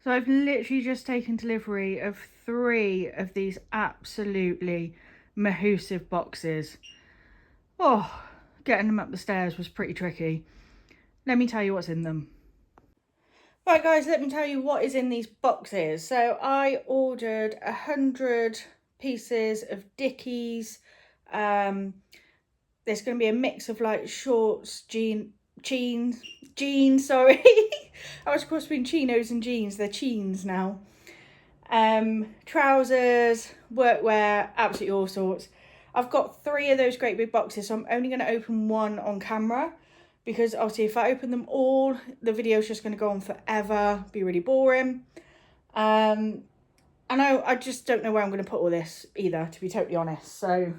So I've literally just taken delivery of 3 of these absolutely mahoosive boxes. Oh, getting them up the stairs was pretty tricky. Let me tell you what's in them. Right guys, let me tell you what is in these boxes. So I ordered 100 pieces of Dickies. There's going to be a mix of like shorts, jeans, sorry. I was cross between chinos and jeans. They're jeans now. Trousers, workwear, absolutely all sorts. I've got 3 of those great big boxes, so I'm only going to open one on camera, because obviously if I open them all, the video's just going to go on forever, be really boring. And I just don't know where I'm going to put all this either, to be totally honest. So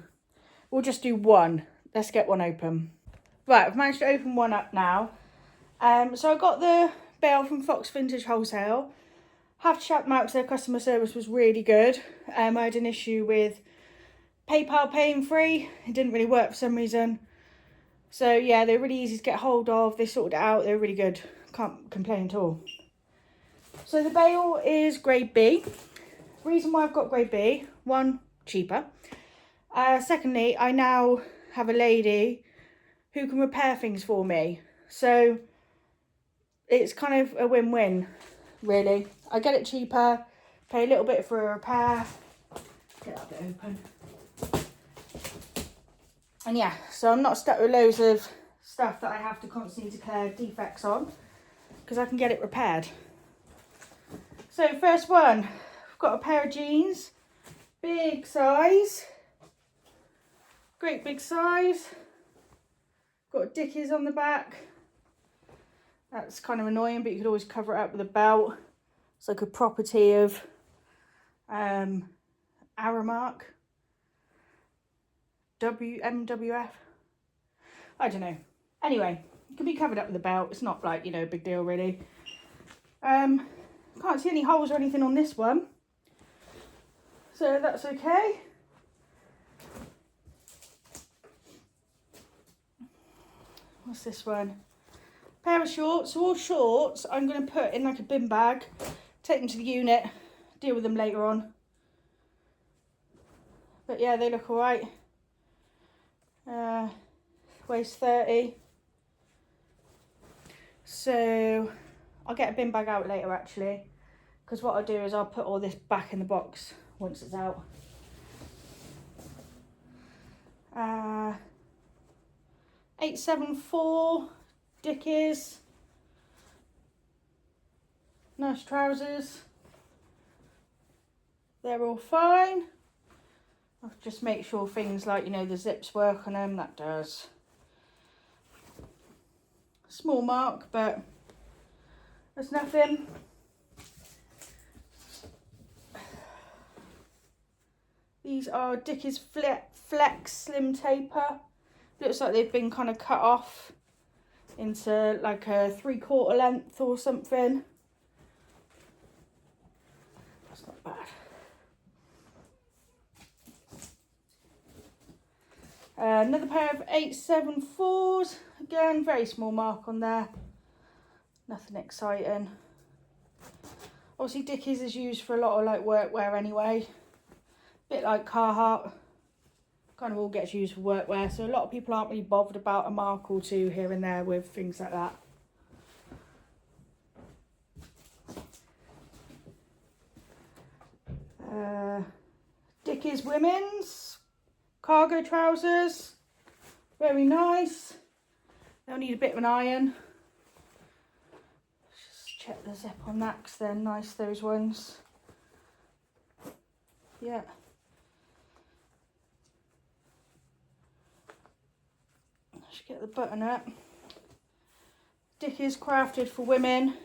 we'll just do one. Let's get one open. Right, I've managed to open one up now. So I got the bale from Fox Vintage Wholesale. Have to shout them out because their customer service was really good. I had an issue with PayPal paying free. It didn't really work for some reason. So yeah, they're really easy to get hold of. They sorted it out. They're really good. Can't complain at all. So the bale is grade B. Reason why I've got grade B, 1, cheaper. Secondly, I now have a lady who can repair things for me. So it's kind of a win-win, really. I get it cheaper, pay a little bit for a repair. Get that bit open. And yeah, so I'm not stuck with loads of stuff that I have to constantly declare defects on, because I can get it repaired. So first one, I've got a pair of jeans, big size, great big size. Got Dickies on the back. That's kind of annoying, but you could always cover it up with a belt. It's like a property of Aramark. MWF. I don't know. Anyway, it can be covered up with a belt. It's not like, you know, a big deal really. Can't see any holes or anything on this one, so that's okay. What's this one? Pair of shorts. So all shorts I'm going to put in like a bin bag, take them to the unit, deal with them later on. But yeah, they look alright. Waist 30. So I'll get a bin bag out later actually, because what I'll do is I'll put all this back in the box once it's out. 874 Dickies. Nice trousers. They're all fine. I'll just make sure things like, you know, the zips work on them. That does. Small mark, but there's nothing. These are Dickies Flex Slim Taper. Looks like they've been kind of cut off into like a 3/4 length or something. That's not bad. Another pair of 874s. Again, very small mark on there. Nothing exciting. Obviously Dickies is used for a lot of like workwear anyway. Bit like Carhartt. Kind of all gets used for workwear, so a lot of people aren't really bothered about a mark or two here and there with things like that. Dickies women's cargo trousers, very nice. They'll need a bit of an iron. Just check the zip on that because they're nice, those ones. Yeah. Should get the button up. Dickies crafted for women.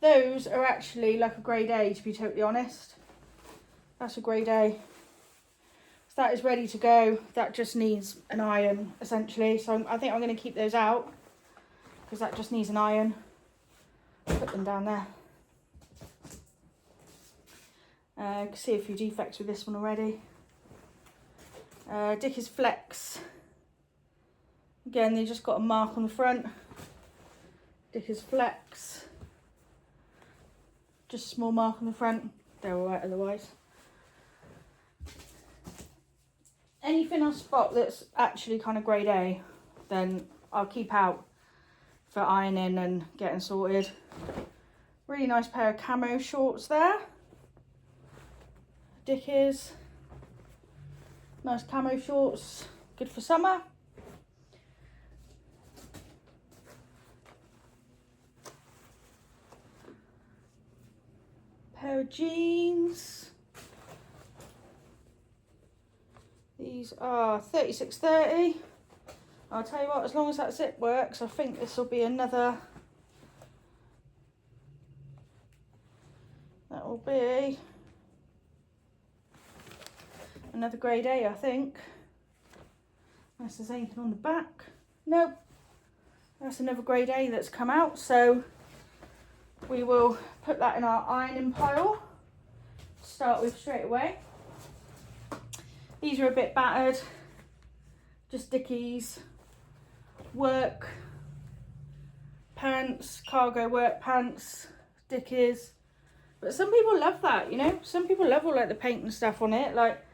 Those are actually like a grade A, to be totally honest. That's a grade A. So that is ready to go. That just needs an iron, essentially. So I think I'm going to keep those out because that just needs an iron. Put them down there. I can see a few defects with this one already. Dickies Flex. Again, they just got a mark on the front. Dickies Flex. just a small mark on the front. They're alright otherwise. Anything I spot that's actually kind of grade A, then I'll keep out for ironing and getting sorted. Really nice pair of camo shorts there. Dickies. Nice camo shorts, good for summer. Pair of jeans. These are 36.30. I'll tell you what, as long as that zip works, I think this will be another. That will be another grade A, I think. Unless there's anything on the back. Nope. That's another grade A that's come out. So we will put that in our ironing pile to start with straight away. These are a bit battered. Just Dickies. Work pants, cargo work pants, Dickies. But some people love that, you know. Some people love all like the paint and stuff on it. Like,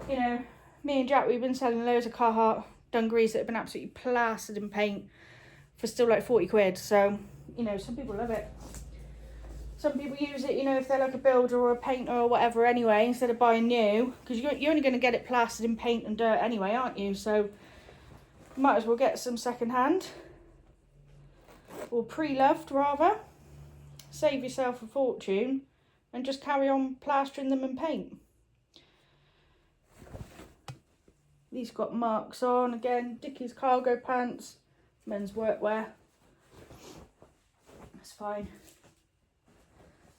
you know, me and Jack, we've been selling loads of Carhartt dungarees that have been absolutely plastered in paint for still like 40 quid. So, you know, some people love it. Some people use it, you know, if they're like a builder or a painter or whatever anyway, instead of buying new. Because you're only going to get it plastered in paint and dirt anyway, aren't you? So, you might as well get some second hand. Or pre-loved, rather. Save yourself a fortune and just carry on plastering them in paint. These got marks on. Again, Dickies cargo pants, men's workwear. That's fine.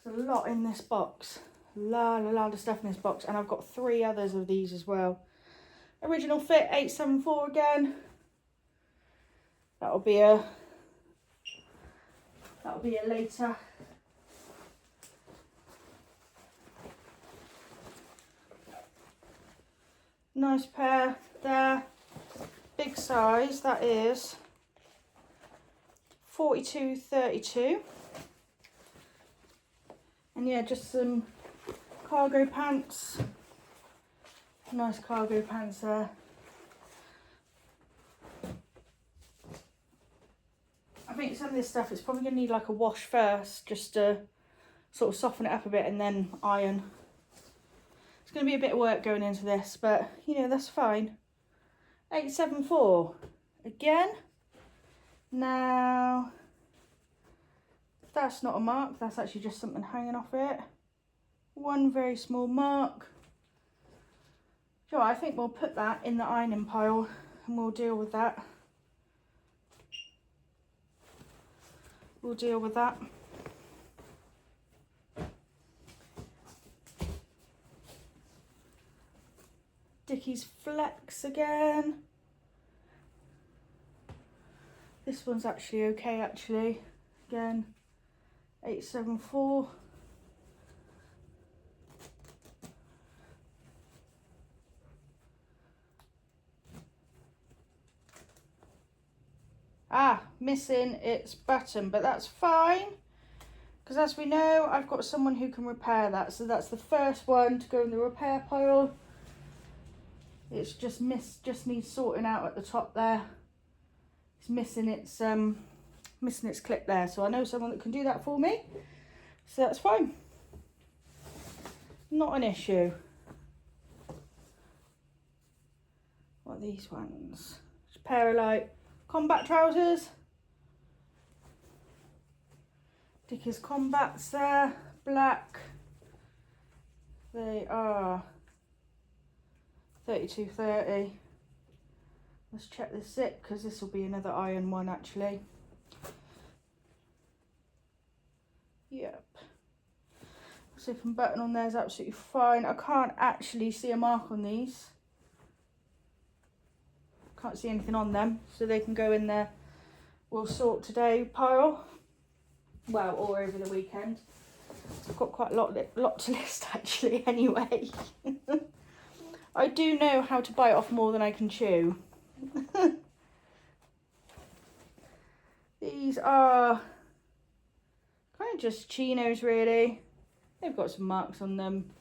There's a lot in this box. A lot of stuff in this box. And I've got 3 others of these as well. Original fit 874 again. That'll be a later. Nice pair there. Big size, that is 42.32. And yeah, just some cargo pants. Nice cargo pants there. I think some of this stuff is probably going to need like a wash first, just to sort of soften it up a bit and then iron. It's going to be a bit of work going into this, but you know, that's fine. 874 again. Now, that's not a mark, that's actually just something hanging off it. One very small mark. So I think we'll put that in the ironing pile and we'll deal with that. We'll deal with that. Dickies Flex again. This one's actually okay, actually. Again, 874. Ah, missing its button, but that's fine. Because as we know, I've got someone who can repair that. So that's the first one to go in the repair pile. It's just needs sorting out at the top there. It's missing its clip there. So I know someone that can do that for me. So that's fine. Not an issue. What are these ones? Just a pair of like combat trousers. Dickies Combats there, black. They are 32.30. Let's check the zip because this will be another iron one actually. Yep. Zip and button on there is absolutely fine. I can't actually see a mark on these. Can't see anything on them, so they can go in there. We'll sort today pile. Well, or over the weekend. I've got quite a lot to list actually anyway. I do know how to bite off more than I can chew. These are Kind of just chinos really. They've got some marks on them.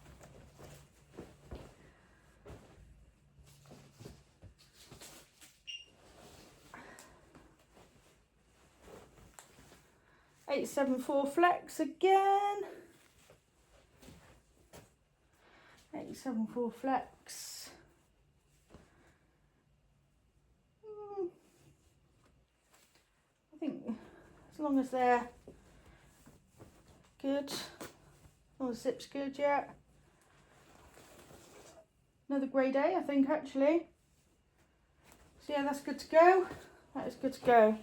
$874 flex again. 874 flex. I think as long as they're good, as long as the zip's good, yeah. Another grade A, I think, actually. So yeah, that's good to go. That is good to go.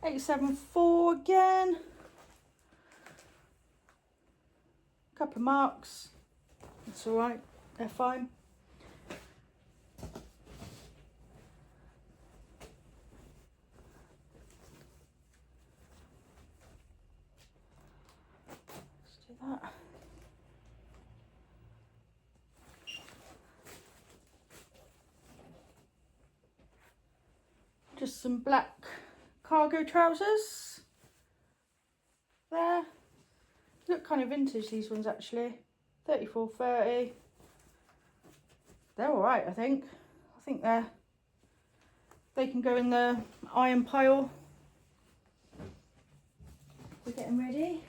$874 again. Couple of marks. That's all right. They're fine. Let's do that. Just some black cargo trousers. There. Look kind of vintage, these ones actually. $34.30. They're alright, I think. I think they can go in the iron pile. We're getting ready.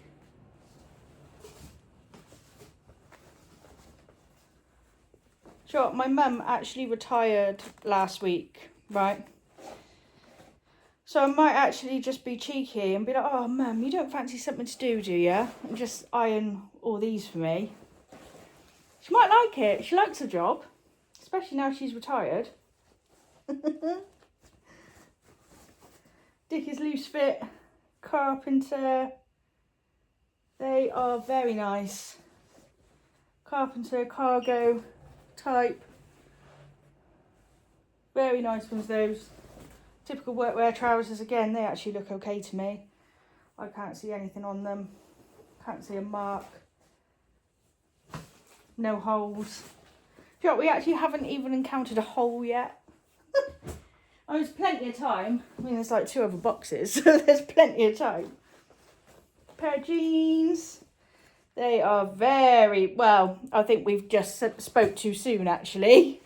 Sure, my mum actually retired last week, right? So I might actually just be cheeky and be like, oh, Mum, you don't fancy something to do you? And just iron all these for me. She might like it. She likes the job, especially now she's retired. Dickies loose fit carpenter. They are very nice. Carpenter cargo type. Very nice ones, those. Typical workwear trousers again, they actually look okay to me. I can't see anything on them. Can't see a mark. No holes. Do you know what, we actually haven't even encountered a hole yet. Oh, there's plenty of time. I mean, there's like 2 other boxes, so there's plenty of time. Pair of jeans. They are very, well, I think we've just spoke too soon actually.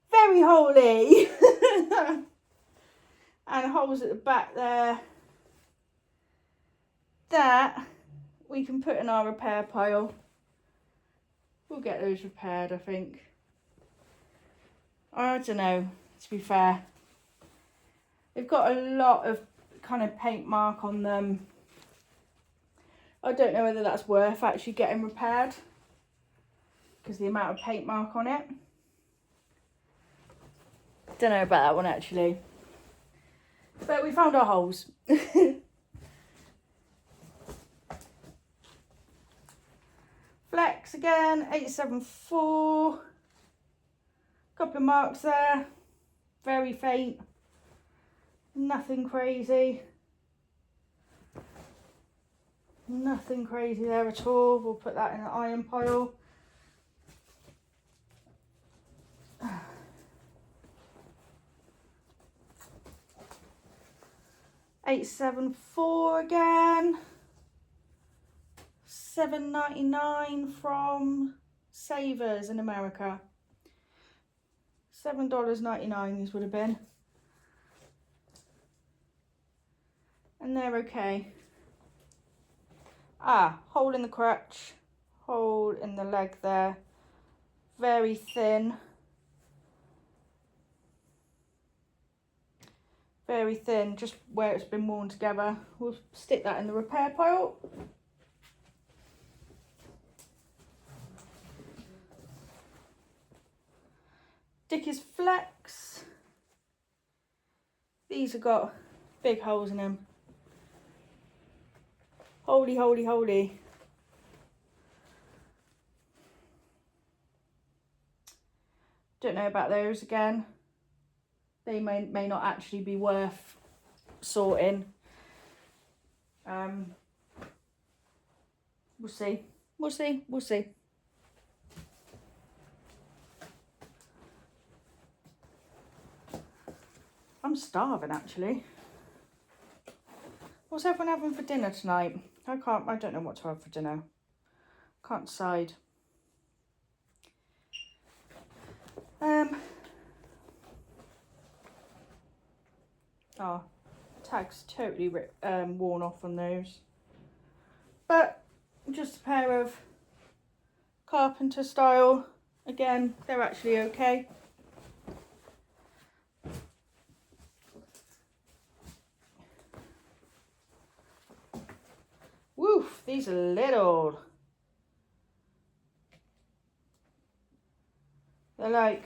Very holey. And holes at the back there. That we can put in our repair pile. We'll get those repaired, I think. I don't know, to be fair. They've got a lot of kind of paint mark on them. I don't know whether that's worth actually getting repaired, because the amount of paint mark on it. Don't know about that one actually. But we found our holes. Flex again, 874. Couple of marks there. Very faint. Nothing crazy. Nothing crazy there at all. We'll put that in an iron pile. $874 again. $7.99 from Savers in America. $7.99 these would have been. And they're okay. Ah, hole in the crotch, hole in the leg there. Very thin. Very thin, just where it's been worn together. We'll stick that in the repair pile. Dickies Flex. These have got big holes in them. Holy, holy, holy. Don't know about those again. They may not actually be worth sorting. We'll see. We'll see. We'll see. I'm starving actually. What's everyone having for dinner tonight? I don't know what to have for dinner. Can't decide. Oh, tag's totally worn off on those. But just a pair of carpenter style. Again, they're actually okay. Woof, these are little. They're like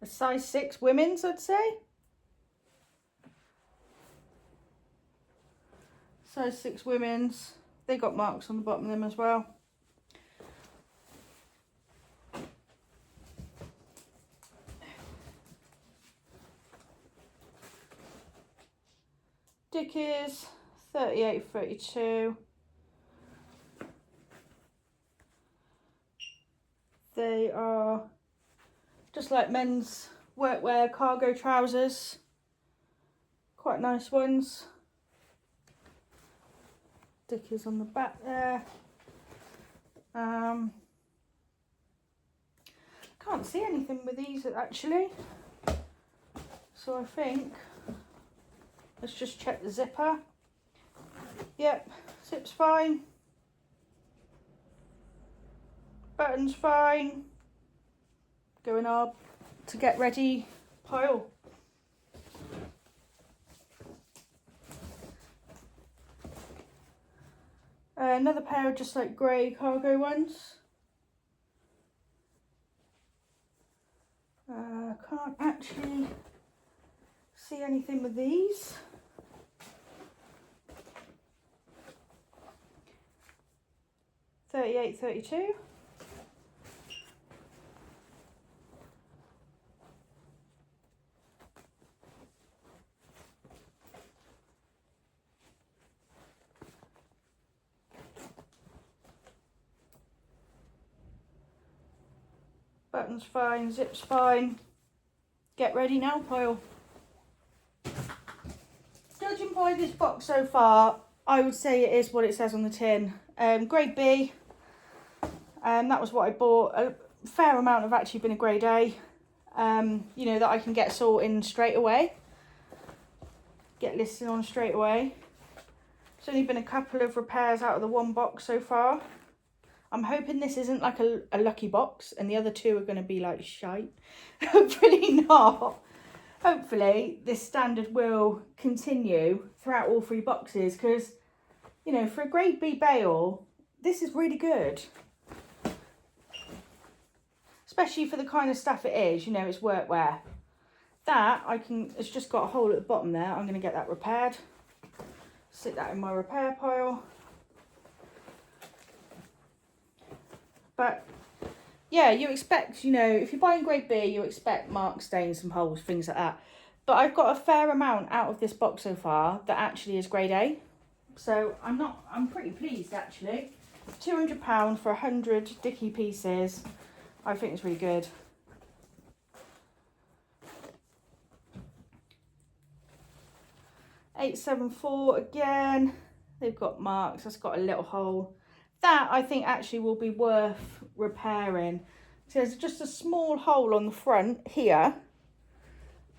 a size 6 women's, I'd say. Size 6 women's. They got marks on the bottom of them as well. Dickies, 38-32. They are just like men's workwear cargo trousers. Quite nice ones. Dickies on the back there. Can't see anything with these actually. So I think let's just check the zipper. Yep, zip's fine. Button's fine. Go in our to get ready pile. Another pair of just like grey cargo ones. Can't actually see anything with these. $38.32. Button's fine, zip's fine. Get ready now pile. Judging by this box so far, I would say it is what it says on the tin. Grade B. That was what I bought. A fair amount have actually been a grade A. You know, that I can get sorted straight away. Get listed on straight away. There's only been a couple of repairs out of the one box so far. I'm hoping this isn't like a lucky box and the other two are going to be like shite. Hopefully not. Hopefully this standard will continue throughout all 3 boxes because, you know, for a grade B bale, this is really good. Especially for the kind of stuff it is, you know, it's workwear. That, it's just got a hole at the bottom there. I'm going to get that repaired. Stick that in my repair pile. But yeah, you expect, you know, if you're buying grade B, you expect marks, stains, some holes, things like that. But I've got a fair amount out of this box so far that actually is grade A. So I'm pretty pleased actually. £200 for 100 Dickie pieces. I think it's really good. $8.74 again. They've got marks. That's got a little hole. That I think actually will be worth repairing. So there's just a small hole on the front here.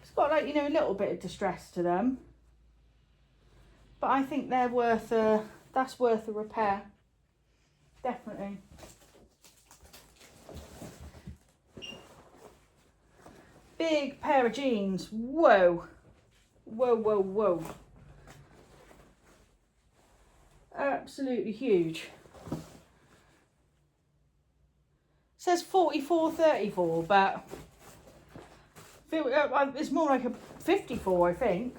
It's got like, you know, a little bit of distress to them. But I think they're that's worth a repair. Definitely. Big pair of jeans. Whoa. Whoa, whoa, whoa. Absolutely huge. Says 44.34, but it's more like a 54, I think.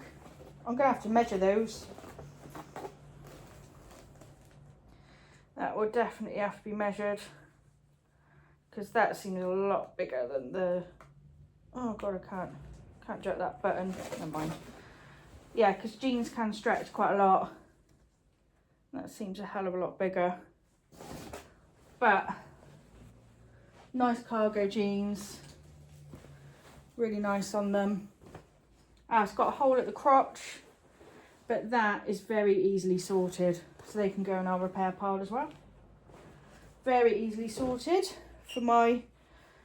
I'm gonna have to measure those. That will definitely have to be measured because that seems a lot bigger than the. Oh god, I can't jerk that button. Never mind. Yeah, because jeans can stretch quite a lot. That seems a hell of a lot bigger. But nice cargo jeans. Really nice on them. It's got a hole at the crotch, but that is very easily sorted. So they can go in our repair pile as well. Very easily sorted for my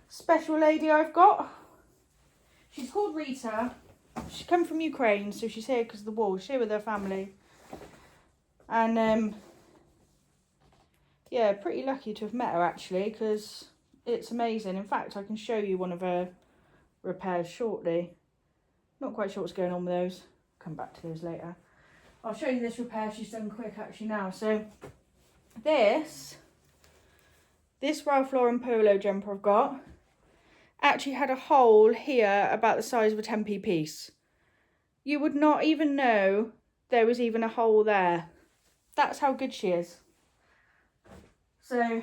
special lady I've got. She's called Rita. She's come from Ukraine, so she's here because of the war. She's here with her family. And yeah, pretty lucky to have met her actually, because it's amazing. In fact, I can show you one of her repairs shortly. Not quite sure what's going on with those. Come back to those later. I'll show you this repair she's done quick actually now. So this Ralph Lauren polo jumper I've got actually had a hole here about the size of a 10p piece. You would not even know there was even a hole there. That's how good she is. So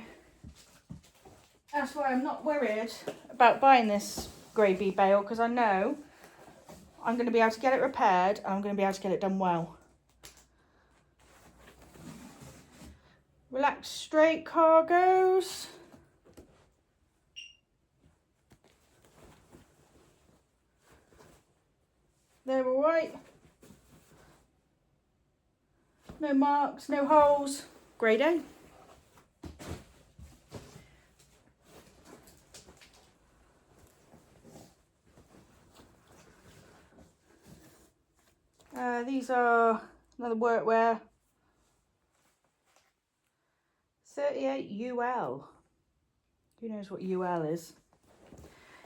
that's why I'm not worried about buying this grey bee bale, because I know I'm going to be able to get it repaired and I'm going to be able to get it done well. Relaxed straight cargos. They're all right. No marks, no holes. Grade A. These are another workwear. 38 UL. Who knows what UL is?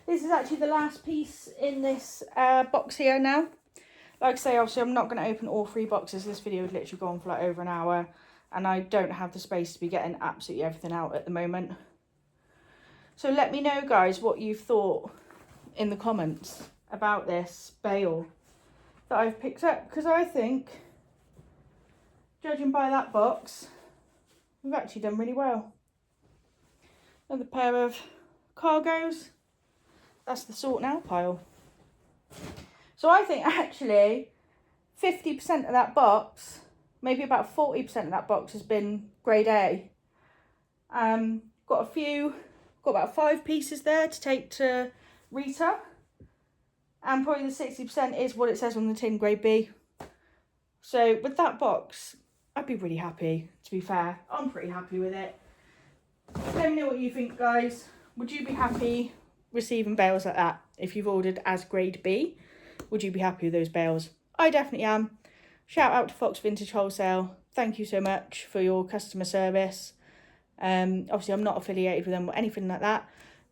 This is actually the last piece in this box here now. Like I say, obviously I'm not going to open all 3 boxes. This video would literally go on for like over an hour. And I don't have the space to be getting absolutely everything out at the moment. So let me know, guys, what you've thought in the comments about this bale that I've picked up. Because I think, judging by that box, we've actually done really well. Another pair of cargos. That's the sort now pile. So I think actually 50% of that box, maybe about 40% of that box has been grade A. Got about 5 pieces there to take to Rita. And probably the 60% is what it says on the tin, grade B. So with that box, I'd be really happy, to be fair. I'm pretty happy with it. Let me know what you think, guys. Would you be happy receiving bales like that? If you've ordered as grade B, would you be happy with those bales? I definitely am. Shout out to Fox Vintage Wholesale. Thank you so much for your customer service. Obviously, I'm not affiliated with them or anything like that.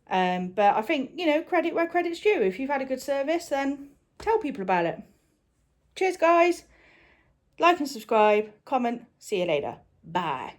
But I think, you know, credit where credit's due. If you've had a good service, then tell people about it. Cheers, guys. Like and subscribe, comment. See you later. Bye.